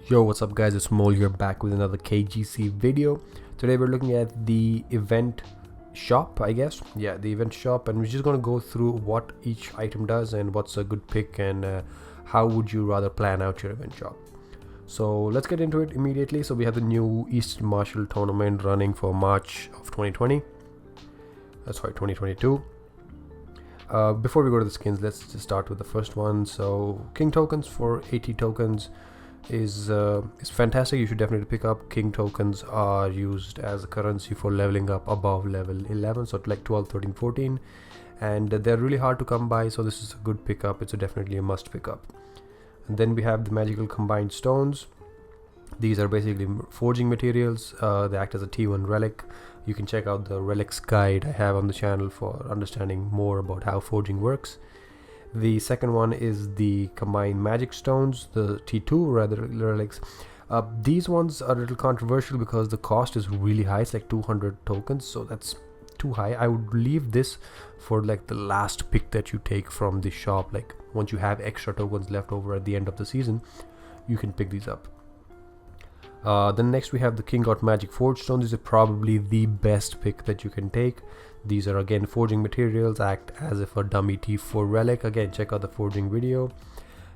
Yo, what's up guys, it's Mole here back with another KGC video. Today we're looking at the event shop, I guess. Yeah, the event shop, and we're just going to go through what each item does and what's a good pick and how would you rather plan out your event shop. So let's get into it immediately. So we have the new Eastern Marshal tournament running for March of 2022. Before we go to the skins, let's just start with the first one. So King tokens for 80 tokens is fantastic. You should definitely pick up. King tokens are used as a currency for leveling up above level 11, so like 12, 13, 14, and they're really hard to come by, so this is a good pickup. It's definitely a must pick up. And then we have the magical combined stones. These are basically forging materials. They act as a T1 relic. You can check out the relics guide I have on the channel for understanding more about how forging works. The second one is the combined magic stones, the T2 rather relics. These ones are a little controversial because the cost is really high. It's like 200 tokens, so that's too high. I would leave this for like the last pick that you take from the shop. Like once you have extra tokens left over at the end of the season, you can pick these up. Then next we have the King Got Magic Forge Stones. These are probably the best pick that you can take. These are again forging materials, act as if a dummy T4 relic. Again, check out the forging video.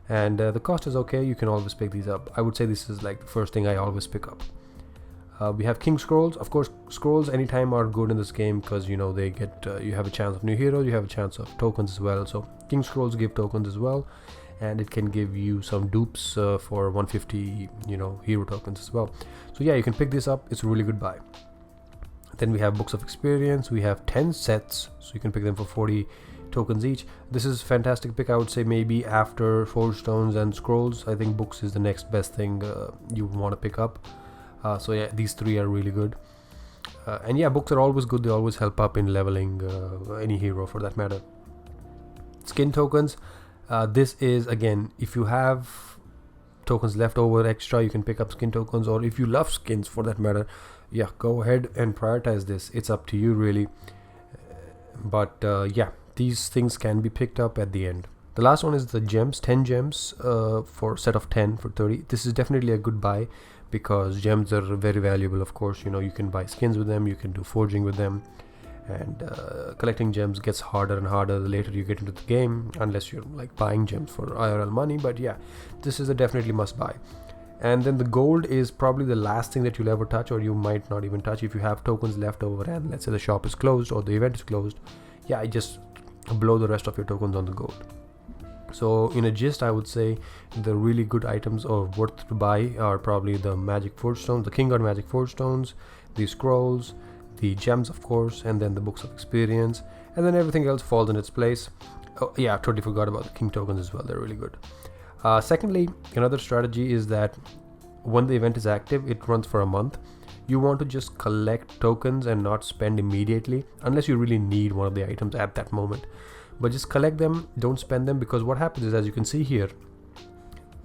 And the cost is okay. You can always pick these up. I would say this is like the first thing I always pick up. We have King Scrolls. Of course, scrolls anytime are good in this game because you know they get you have a chance of new heroes, you have a chance of tokens as well. So King Scrolls give tokens as well, and it can give you some dupes for 150 hero tokens as well. So yeah, you can pick this up. It's a really good buy. Then we have books of experience. We have 10 sets, so you can pick them for 40 tokens each. This is a fantastic pick. I would say maybe after forge stones and scrolls, I think books is the next best thing you want to pick up. So yeah, these three are really good. And yeah, books are always good. They always help up in leveling any hero for that matter. Skin tokens. This is again, if you have tokens left over extra, you can pick up skin tokens, or if you love skins for that matter, yeah, go ahead and prioritize this. It's up to you really, but yeah, these things can be picked up at the end. The last one is the gems. 10 gems for a set of 10 for 30. This is definitely a good buy because gems are very valuable. Of course, you can buy skins with them, you can do forging with them, and collecting gems gets harder and harder the later you get into the game, unless you're like buying gems for IRL money. But yeah, this is a definitely must buy. And then the gold is probably the last thing that you'll ever touch, or you might not even touch if you have tokens left over and let's say the shop is closed or the event is closed. Yeah, just blow the rest of your tokens on the gold. So in a gist, I would say the really good items or worth to buy are probably the magic forge stones, the King Got Magic Forge Stones, the scrolls, the gems of course, and then the books of experience, and then everything else falls in its place. Oh yeah, I totally forgot about the king tokens as well. They're really good. Secondly, another strategy is that when the event is active, it runs for a month. You want to just collect tokens and not spend immediately unless you really need one of the items at that moment, but just collect them, don't spend them, because what happens is, as you can see here,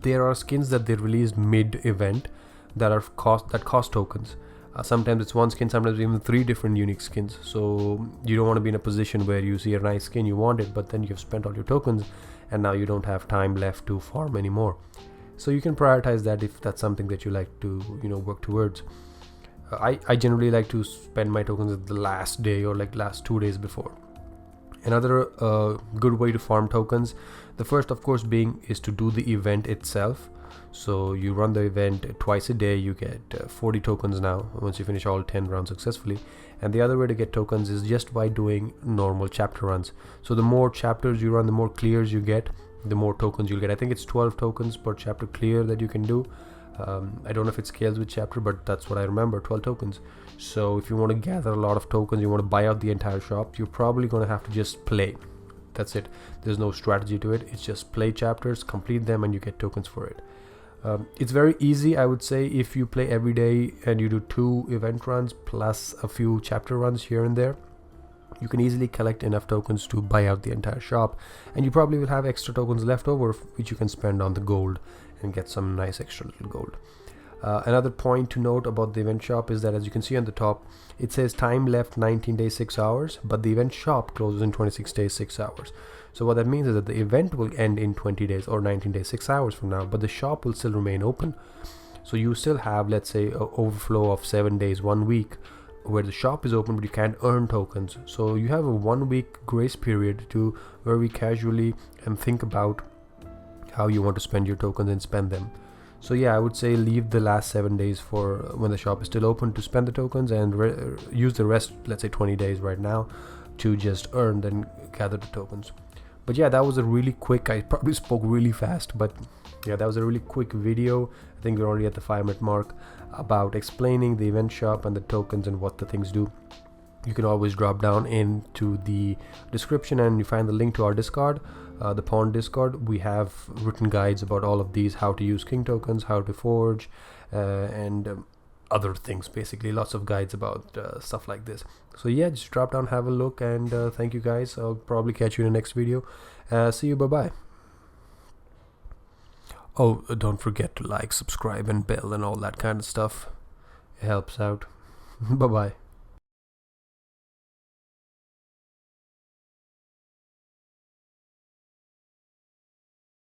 there are skins that they release mid-event that cost tokens. Sometimes it's one skin, sometimes even 3 different unique skins. So you don't want to be in a position where you see a nice skin, you want it, but then you've spent all your tokens and now you don't have time left to farm anymore. So you can prioritize that if that's something that you like to work towards. I generally like to spend my tokens at the last day or like last 2 days before. Another good way to farm tokens, the first of course is to do the event itself. So you run the event twice a day, you get 40 tokens now once you finish all 10 rounds successfully. And the other way to get tokens is just by doing normal chapter runs. So the more chapters you run, the more clears you get, the more tokens you'll get. I think it's 12 tokens per chapter clear that you can do. I don't know if it scales with chapter, but that's what I remember, 12 tokens. So if you want to gather a lot of tokens, you want to buy out the entire shop, you're probably going to have to just play. That's it. There's no strategy to it. It's just play chapters, complete them, and you get tokens for it. It's very easy, I would say, if you play every day and you do 2 event runs plus a few chapter runs here and there. You can easily collect enough tokens to buy out the entire shop, and you probably will have extra tokens left over which you can spend on the gold and get some nice extra little gold. Another point to note about the event shop is that, as you can see on the top, it says time left 19 days 6 hours, but the event shop closes in 26 days 6 hours. So what that means is that the event will end in 20 days or 19 days 6 hours from now, but the shop will still remain open. So you still have, let's say, a overflow of 7 days, 1 week, where the shop is open but you can't earn tokens. So you have a 1 week grace period to very casually and think about how you want to spend your tokens and spend them. So yeah, I would say leave the last 7 days for when the shop is still open to spend the tokens, and use the rest, let's say 20 days right now, to just earn, then gather the tokens. But yeah, that was a really quick, I probably spoke really fast, but yeah, that was a really quick video. I think we're already at the 5-minute mark, about explaining the event shop and the tokens and what the things do. You can always drop down into the description and you find the link to our Discord, the Pawn Discord. We have written guides about all of these, how to use king tokens, how to forge, and other things, basically lots of guides about stuff like this. So yeah, just drop down, have a look, and thank you guys. I'll probably catch you in the next video. See you, bye bye. Oh, don't forget to like, subscribe, and bell and all that kind of stuff. It helps out. Bye bye.